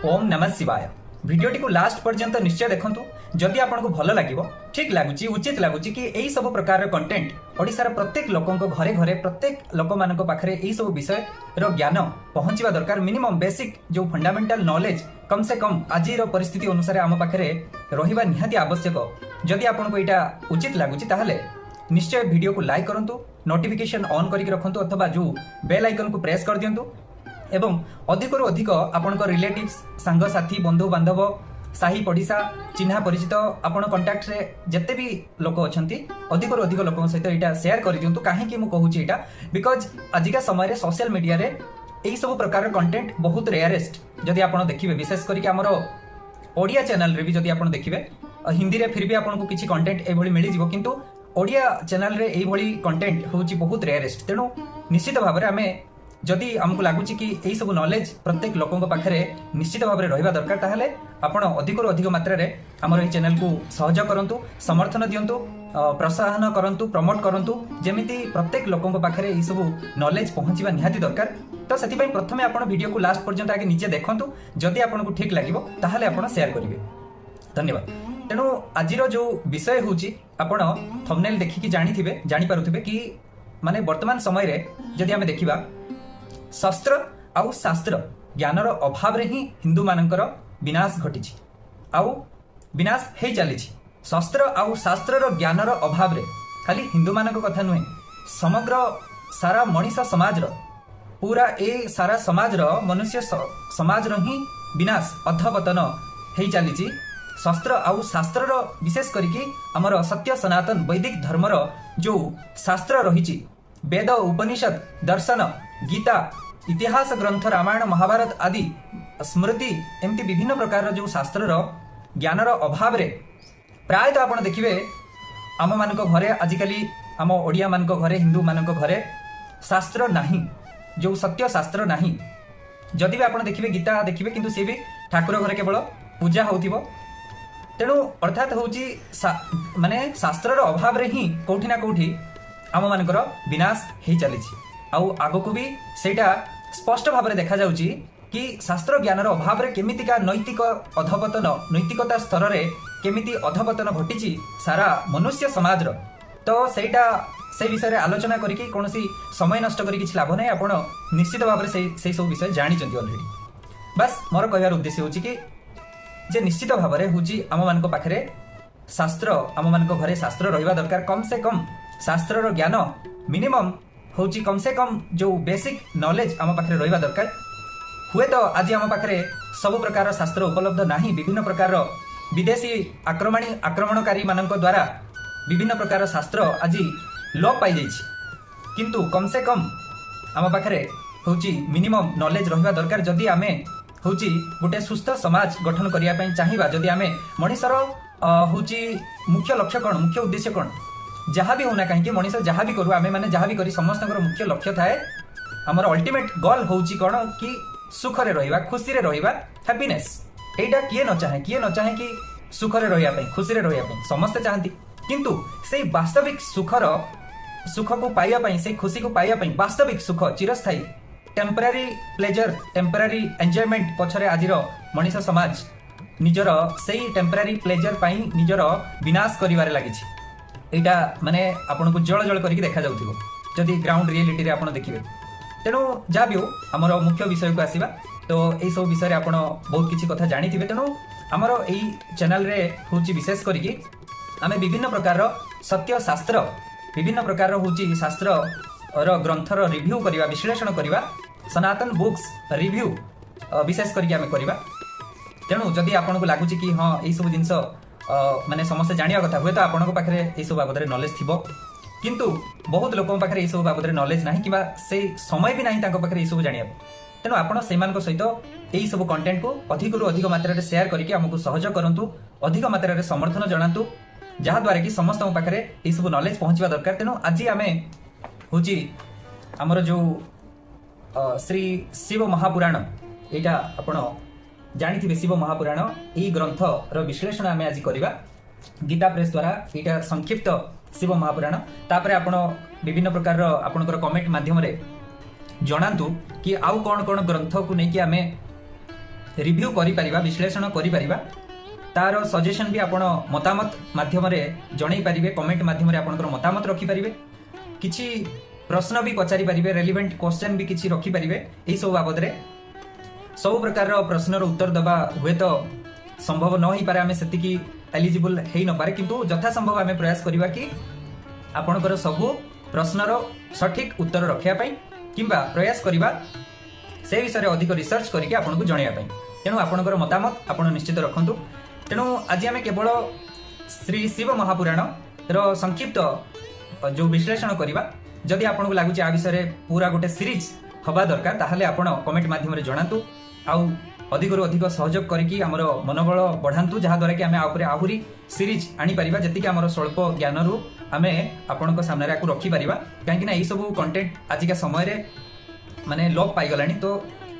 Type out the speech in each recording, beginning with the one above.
ओम नमः शिवाय। भिडियोटी को लास्ट पर्यंत निश्चय देखंतु। जदि आपको भल लगे ठीक लगुच उचित लगुच कि यही सब प्रकार कंटेंट ओडिशार प्रत्येक लोकों घरे घरे प्रत्येक लोक मान पाखे यही सब विषय ज्ञान पहुंचवा दरकार। मिनिमम बेसिक जो फंडामेंटल नॉलेज कम से कम आज परिस्थिति अनुसार आम पाखे रहिबा निहाती आवश्यक। जदि आपको यहाँ उचित लगुच ताहले निश्चय वीडियो को लाइक करंतु, नोटिफिकेशन ऑन करके रखंतु अथवा जो बेल आइकन को प्रेस कर दियंतु एवं अधिक रु अधिक आपण रिलेटिव्स सांग साथी बंधु बांधव साही पड़िशा चिन्हा परिचित आपण कांटेक्ट रे जत्ते भी लोक अछंती अधिक रु अधिक लोक सहित एटा शेयर कर दियंतु। काहे कि मु कहूची एटा बिकॉज आजिका समय रे सोशल मीडिया रे एही सब प्रकार कंटेंट बहुत रेयरेस्ट। जदि आपण देखिबे विशेष करी हमर ओडिया चैनल रे भी जदि आपण देखिबे हिंदी रे फिर भी आपनको किछि कंटेंट एभली मिलि जिवो, किंतु ओडिया चैनल रे एही भली कंटेंट होची बहुत रेयरेस्ट। तेणु निश्चित भाव में आमे जदि आमको लगुच कि यही सब नॉलेज प्रत्येक लोकों पाखे निश्चित भाव में रहा दरकार ताहले आपण अधिक रु अधिक मात्रा रे हमर एही चैनल को सहयोग करंतु, समर्थन दियंतु, प्रोत्साहन करंतु, प्रमोट करंतु, जेमिति प्रत्येक लोकों पाखे यही सब नॉलेज पहुंचवा निहाती दरकार। तो सेति पई प्रथमे आपण वीडियो को लास्ट पर्यंत आगे नीचे देखंतु। जदि आपनको ठीक लागिवो ताहले आपण शेयर करिवे। धन्यवाद। तेणु आज जो विषय होची आपण थंबनेल देखिकी जानी पारुथिबे कि माने वर्तमान समय रे जदि आमे देखिबा शस्त्र आउ शास्त्र ज्ञानर अभाव रे ही हिंदू मानकर विनाश घटी आउ विनाश हे चली। शस्त्र आउ शास्त्र ज्ञानर अभाव रे खाली हिंदू मानक कथा नुहे, समग्र सारा मनीष समाज पूरा ए सारा समाज मनुष्य समाज ही विनाश अधपतन हे चली। शस्त्र आउ शास्त्र विशेष करिकी हमर सत्य सनातन वैदिक धर्मर जो शास्त्र रही वेद उपनिषद दर्शन गीता इतिहास ग्रंथ रामायण महाभारत आदि स्मृति एमती विभिन्न प्रकार जो शास्त्र ज्ञानर अभाव रे प्रायतः आपण देखिबे आम मानक घरे आजिकली आम ओडिया मानक घरे हिंदू मानक घरे शास्त्र नाही, जो सत्य शास्त्र नाही। जदि भी आपण देखिबे गीता देखिबे किंतु सी भी ठाकुर घरे केवल पूजा होतिबो। तेणु अर्थात होची माने शास्त्र अभाव रे ही कोठी ना कोठी आम मानकर विनाश हे चली। आउ आगको भी सेटा स्पष्ट भाव में देखा जाउची कि शास्त्र ज्ञानर अभाव रे केमितिका नैतिक अधपतन नैतिकता स्तर रे केमिति अधपतन घटी सारा मनुष्य समाज रो। तो सेटा से विषय रे आलोचना करिकी कोनोसी समय नष्ट करी किछ लाभ नै। आपण निश्चित भाव में से सब विषय जानि चंती ऑलरेडी। बस मोर कहबार उद्देश्य होची कि जे निश्चित भाव में होची आम मानक पाखरे शास्त्र आम मानक घरे शास्त्र रहिबा दरकार। कम से कम शास्त्र ज्ञान मिनिमम होची कम से कम जो बेसिक नॉलेज आम पाखे रहिबा दरकार। हुए तो आज आम पाखे सब प्रकार शास्त्र उपलब्ध नाही, विभिन्न प्रकार विदेशी आक्रमणकारी मानक द्वारा विभिन्न प्रकार शास्त्र आज लोप पाई जाइछि, किंतु कम से कम आम पाखे होची मिनिमम नॉलेज रहिबा दरकार। जदि आमे होची गोटे सुस्थ समाज गठन करिया पई चाहिबा, जदि आमे मनीषर होची मुख्य लक्ष्य कौन मुख्य उद्देश्य कौन जहाँ भी होना कहीं मनीष जहाँ भी करूँ आमे माने जहाँ भी करी समस्त मुख्य लक्ष्य थाए आमर अल्टीमेट गोल होची कौन कि सुखरे रहिबा, खुशी रे रहिबा, हैप्पीनेस। एटा किए न चाहे कि सुखरे रहिया पई खुशी रे रहिया पई समस्त चाहती, किंतु से वास्तविक सुख को पाइया पई से खुशी को पाइया पई वास्तविक सुख चिरस्थायी टेम्पररी प्लेजर टेम्पररी एंजॉयमेंट पछरे आजिर मनीष समाज निजर सेही टेम्पररी प्लेजर पई निजर विनाश करिवारे लागिछि। एटा माने आपन को जळ जळ करके देखा जाउथिबो जदि ग्राउंड रियलिटी रे आपन देखिबे। तेणु जहाँ भी हो आमर मुख्य विषय को आसीबा। तो यही सब विषय रे आपन बहुत किछि कथा जानिथिबे। तेणु आमर एही चैनल रे होची विशेष करिकी आमे विभिन्न प्रकार सत्य शास्त्र विभिन्न प्रकार होची शास्त्र ग्रंथर रिव्यू करिवा, विश्लेषण करिवा, सनातन बुक्स रिव्यू विशेष करिकी आमे करिवा। तेणु जदि आपन को लागुची कि हां एही सब जिंस माने समस्त जानिया कथा हुए तो आपण पाखे यही सब बाबद नॉलेज थिबो, किंतु बहुत लोक पाखे यही सब बाबद नॉलेज नाही किबा से समय भी नाही तांको पाखे यही सब जानिया। तेणु आपण सेमान सहित यही सब कंटेंट को अधिक रु अधिक मात्रा रे शेयर करके हमको सहयोग करंतु, अधिक मात्रा रे समर्थन जणांतु, जहाँ द्वारा कि समस्त पाखे यही सब नॉलेज पहुंचवा दरकार। तेणु आज आमे होची हमर जो श्री शिव महापुराण एटा आपण जानी शिव महापुराण यही ग्रंथ विश्लेषण आम आज करवा गीता प्रेस द्वारा यहाँ संक्षिप्त शिव महापुराण। तापर आपण विभिन्न प्रकार आपणकर कमेंट माध्यम जनातु कि आउ कौन कौन ग्रंथ को लेकिन आम रिव्यू करिपरिबा विश्लेषण करिपरिबा तार सजेशन भी आपण मतामत माध्यम जणै पारिबे कमेंट माध्यम आपनकर मतामत रखि पारिबे किछि प्रश्न भी पचारि पारिबे रेलिवेंट क्वेश्चन भी किछि रखि पारिबे एही सब बाबद रे सब प्रकार प्रश्नर उत्तर दबा हुए तो संभव न हो पारे आमे सेतिकी एलिजिबल हेई न पारे किंतु यथा संभव आमे प्रयास करिबा कि आपनकर सब प्रश्नर सठिक उत्तर रखिया पई किंबा प्रयास करिबा से विषय अधिक रिसर्च करके आपको जणाइबा पई तेणु आपनकर मतामत आपण निश्चित रखंतु। तेणु आज आमे केवल श्री शिव महापुराण रो संक्षिप्त जो विश्लेषण करिबा जदि आपको लगुच आ विषय पूरा गोटे सीरीज हवा दरकार ताहले आपण कमेंट माध्यम जनातु आउ अधिक अधिक सहयोग करके आमर मनोबल बढ़ातु जहाद्वारा कि आम आहुरी सीरीज आनी परिबा जतिक आमर स्वल्प ज्ञान रु आमे आपण सामने आपको रखिपर कहीं यही सब कंटेंट आजिका समय रे माने लोप पाईगलानी तो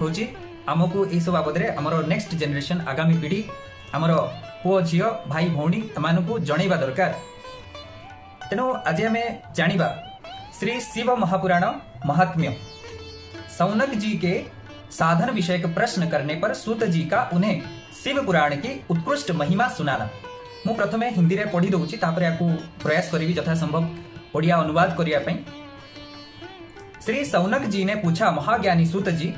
हूँ आमको यही सब बाबद आमर नेक्स्ट जेनेरेशन आगामी पीढ़ी आमर पुओ झील भाई भौणी एमानकु जणैबा दरकार। तेणु आज आम जानिबा श्री शिव महापुराण महात्म्य। सौनक जी के साधन विषयक प्रश्न करने पर सूत जी का उन्हें शिव पुराण की उत्कृष्ट महिमा सुनाना। मु प्रथमे हिंदी रे पढ़ी दउची तापर याकू प्रयास करिवि यथा संभव ओडिया अनुवाद करिया पई। श्री सौनक जी ने पूछा, महाज्ञानी सूत जी,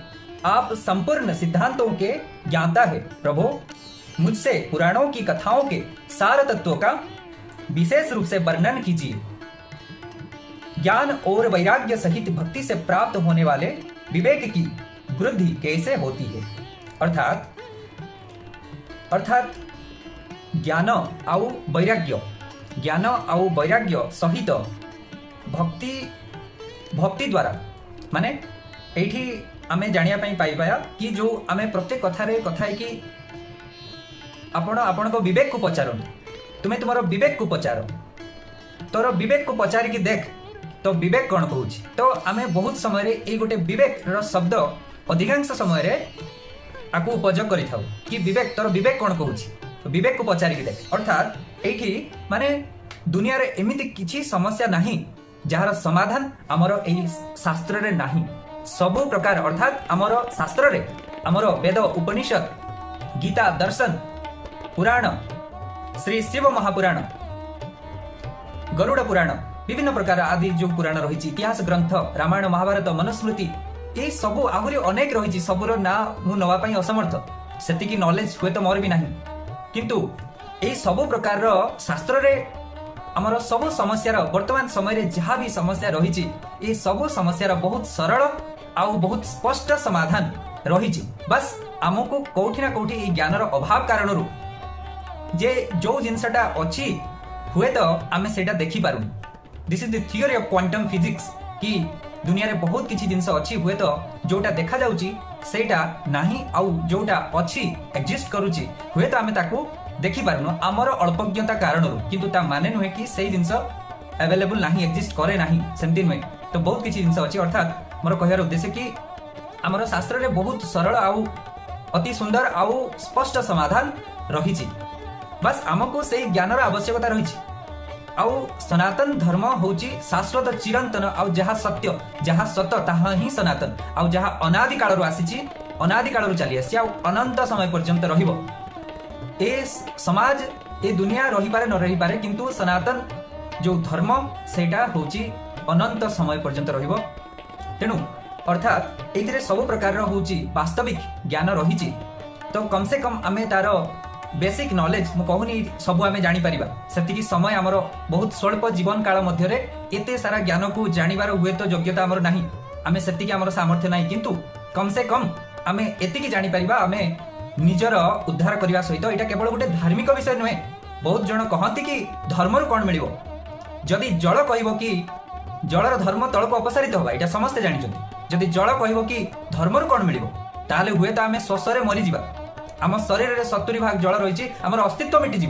आप संपूर्ण सिद्धांतों के ज्ञाता है प्रभु, मुझसे पुराणों की कथाओं के सार तत्वों का विशेष रूप से वर्णन कीजिए। ज्ञान और वैराग्य सहित भक्ति से प्राप्त होने वाले विवेक की वृद्धि कैसे होती है। अर्थात ज्ञान आउ वैराग्य सहित भक्ति द्वारा माने एठी आमे जानिया पई पाइबा कि जो आमे प्रत्येक कथा है कि आपण विवेक को पचारो, तुम्हें तुमरो विवेक को पचारो, तोर विवेक को पचार कि देख तो विवेक कौन कहूँ। तो आमे बहुत समय रे ए गोटे विवेक रो शब्द अधिकांश समय रे आकु उपयोग करि थाउ कि विवेक तोर विवेक कौन कहूँ, तो विवेक को पचार कि देख। अर्थात एठी माने दुनिया रे एमिति किछि समस्या नाही जार समाधान आमर एही शास्त्र रे नाही। सबु प्रकार अर्थात आमर शास्त्र रे आमर वेद उपनिषद गीता दर्शन पुराण श्री शिव महापुराण गरुड़ पुराण विभिन्न प्रकार आदि जो पुराण रही इतिहास ग्रंथ रामायण महाभारत मनुस्मृति ये सबू आहुरी अनेक रही सबूर ना मु नवा पई असमर्थ सेतिकी नॉलेज हुए तो मोर भी नहीं किंतु ए सबू प्रकार शास्त्र रे आमर सबु समस्या वर्तमान समय रे जहाँ भी समस्या रही ये सबु समस्या बहुत सरल आउ बहुत स्पष्ट समाधान रही। बस आमको कोठी ना कोठी ज्ञान अभाव कारण जे जो जिनसटा अच्छी हुए तो आम से देखी Paru. This is the theory of quantum physics कि दुनिया रे बहुत किसी जिनस अच्छी हुए तो जोटा देखा जाउची सेटा नाही आउ जोटा अच्छी एग्जिस्ट करूची हुए तो आमे ताकू देखी पारुनो आमर अल्पज्ञता कारण किंतु ता माने नुहे कि सही जिनस अवेलेबल नाही एग्जिस्ट करे नाही सेमती नुहे। तो बहुत किसी जिनस अच्छी अर्थात मोर कहर उद्देश्य कि आमर शास्त्र रे बहुत सरल आउ अति सुंदर आउ स्पष्ट समाधान रही। बस आमको से ज्ञान आवश्यकता रही। आउ सनातन धर्म होची शाश्वत चिरंतन आउ जहा सत्य जहा सत ताहा ही सनातन आउ जहा अनादि काल आसी अनादि काल चली आसी आउ अनंत समय पर्यंत रहिबो। ए समाज ए दुनिया रही पारे न रही पारे किंतु सनातन जो धर्म सेटा होची अनंत समय पर्यंत रहिबो। तेणु अर्थात एथिरे सब प्रकार होची वास्तविक ज्ञान रही। तो कम से कम आमे तार बेसिक नॉलेज मु कहूनी सब आमे जानी परिबा सेतिकी समय हमर बहुत स्वल्प जीवन काल मध्य रे एते सारा ज्ञान को जानिबार हुए तो योग्यता हमर नाही आमे सेतिकी हमर सामर्थ्य नाही किंतु कम से कम आमे एतिकी जानी परिबा आमे निजर उद्धार करने सहित यहाँ केवल गोटे धार्मिक विषय नुहे। बहुत जन कहती कि धर्म कौन मिल जदि जल कह कि जलर धर्म तलक अपसारित होगा यहाँ समस्ते जानते जदि जल कह कि धर्म कौन मिल ताले हुए तो आम श्वास मरीजा आम शरीर में 70% जल रही आम अस्तित्व मिटिज।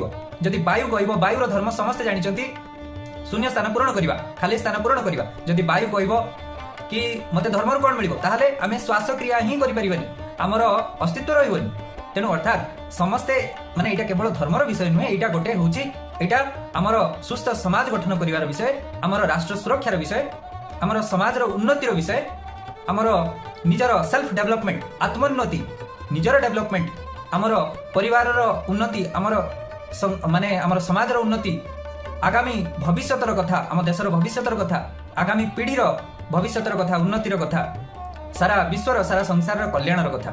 जदि वायु कह वायुर धर्म समस्ते जानते शून्य स्थान पूरण करवा खाली स्थान पूरण करवा जदि वायु कह कि मत धर्म कौन मिल ताहले आम श्वास क्रिया ही करें आमर अस्तित्व रही। तेणु अर्थात समस्ते माने एटा केवल धर्मर विषय नुहे एटा गोटे होची एटा आमर सुस्थ समाज गठन करिवार विषय आमर राष्ट्र सुरक्षार विषय आमर समाजर उन्नतिर विषय आमर निजर सेल्फ डेवलपमेंट आत्मोन्नति ନିଜର ଡେଭଲପମେଣ୍ଟ, ଆମର ପରିବାରର ଉନ୍ନତି, ଆମର ମାନେ ଆମର ସମାଜର ଉନ୍ନତି, ଆଗାମୀ ଭବିଷ୍ୟତର କଥା, ଆମ ଦେଶର ଭବିଷ୍ୟତର କଥା, ଆଗାମୀ ପିଢ଼ିର ଭବିଷ୍ୟତର କଥା, ଉନ୍ନତିର କଥା, ସାରା ବିଶ୍ୱର ସାରା ସଂସାରର କଲ୍ୟାଣର କଥା।